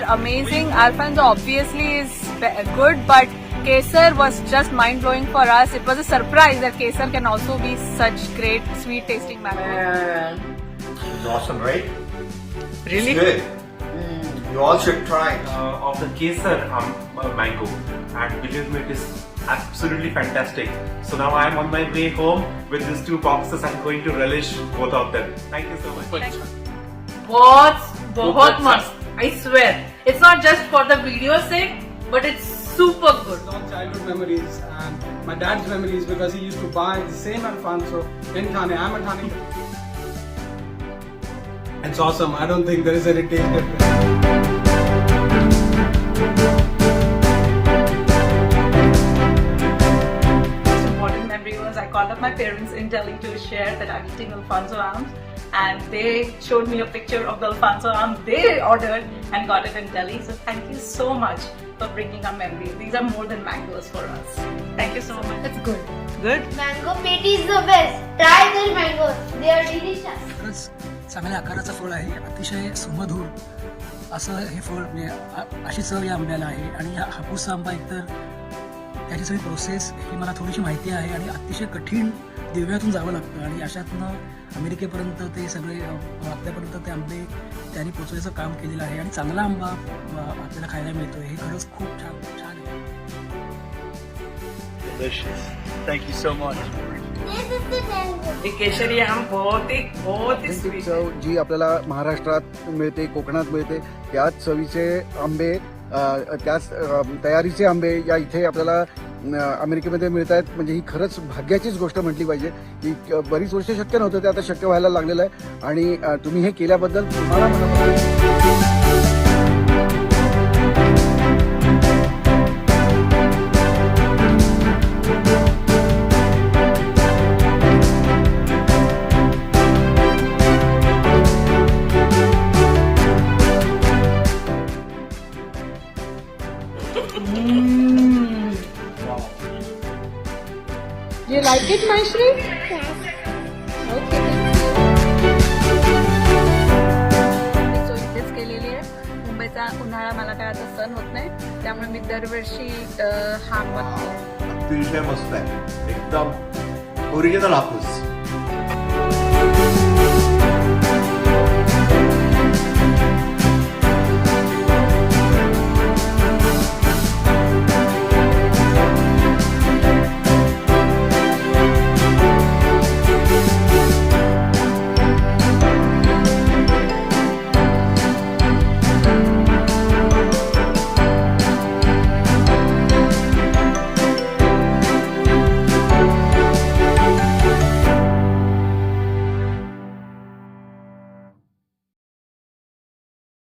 amazing. Alfonso obviously is good, but Kesar was just mind-blowing for us. It was a surprise that Kesar can also be such great, sweet-tasting mango. It's awesome, right? Really? It's good. You all should try it. Of the Kesar mango, and believe me, it is absolutely fantastic. So now I am on my way home with these 2 boxes. I'm going to relish both of them. Thank you so much. बहुत मस्त. I swear, it's not just for the video's sake, but it's super good. All childhood memories and my dad's memories because he used to buy the same Alfonso in Thane. I'm a Thane. It's awesome. I don't think there is any taste difference. Important memory was I called up my parents in Delhi to share that I'm eating Alfonso arms, and they showed me a picture of the Alfonso arm they ordered and got it in Delhi. So thank you so much for bringing our memories. These are more than mangoes for us. Thank you so much. It's good. Good. Mango patty is the best. Try their mangoes. They are delicious. खरंच चांगल्या आकाराचं फळ आहे. अतिशय सुमधूर असं हे फळ म्हणजे अशी चव या आंब्याला आहे. आणि या हापूस आंबा एकतर त्याची सगळी प्रोसेस ही मला थोडीशी माहिती आहे आणि अतिशय कठीण दिव्यातून जावं लागतं आणि अशातनं अमेरिकेपर्यंत ते सगळे आपल्यापर्यंत ते आंबे त्यांनी पोचवायचं काम केलेलं आहे आणि चांगला आंबा आपल्याला खायला मिळतोय. हे खरंच खूप छान छान आहे. Delicious. Thank you so much. This is the mango. ये केशरी आम बहुत ही Authentic चव जी आपल्याला महाराष्ट्रात मिळते, कोकणात मिळते, त्याच चवीचे आंबे, त्याच तयारीचे आंबे या इथे आपल्याला अमेरिकेमध्ये मिळत आहेत. म्हणजे ही खरंच भाग्याचीच गोष्ट म्हटली पाहिजे की बरीच वर्ष शक्य नव्हतं, ते आता शक्य व्हायला लागलेलं आहे. आणि तुम्ही हे केल्याबद्दल तुम्हाला You like it, Maishri? Okay. So इथेच केलेली आहे. मुंबईचा उन्हाळा मला काय आता सहन होत नाही, त्यामुळे मी दरवर्षी हा बनवते. अतिशय मस्त आहे. एकदम ओरिजिनल हापूस.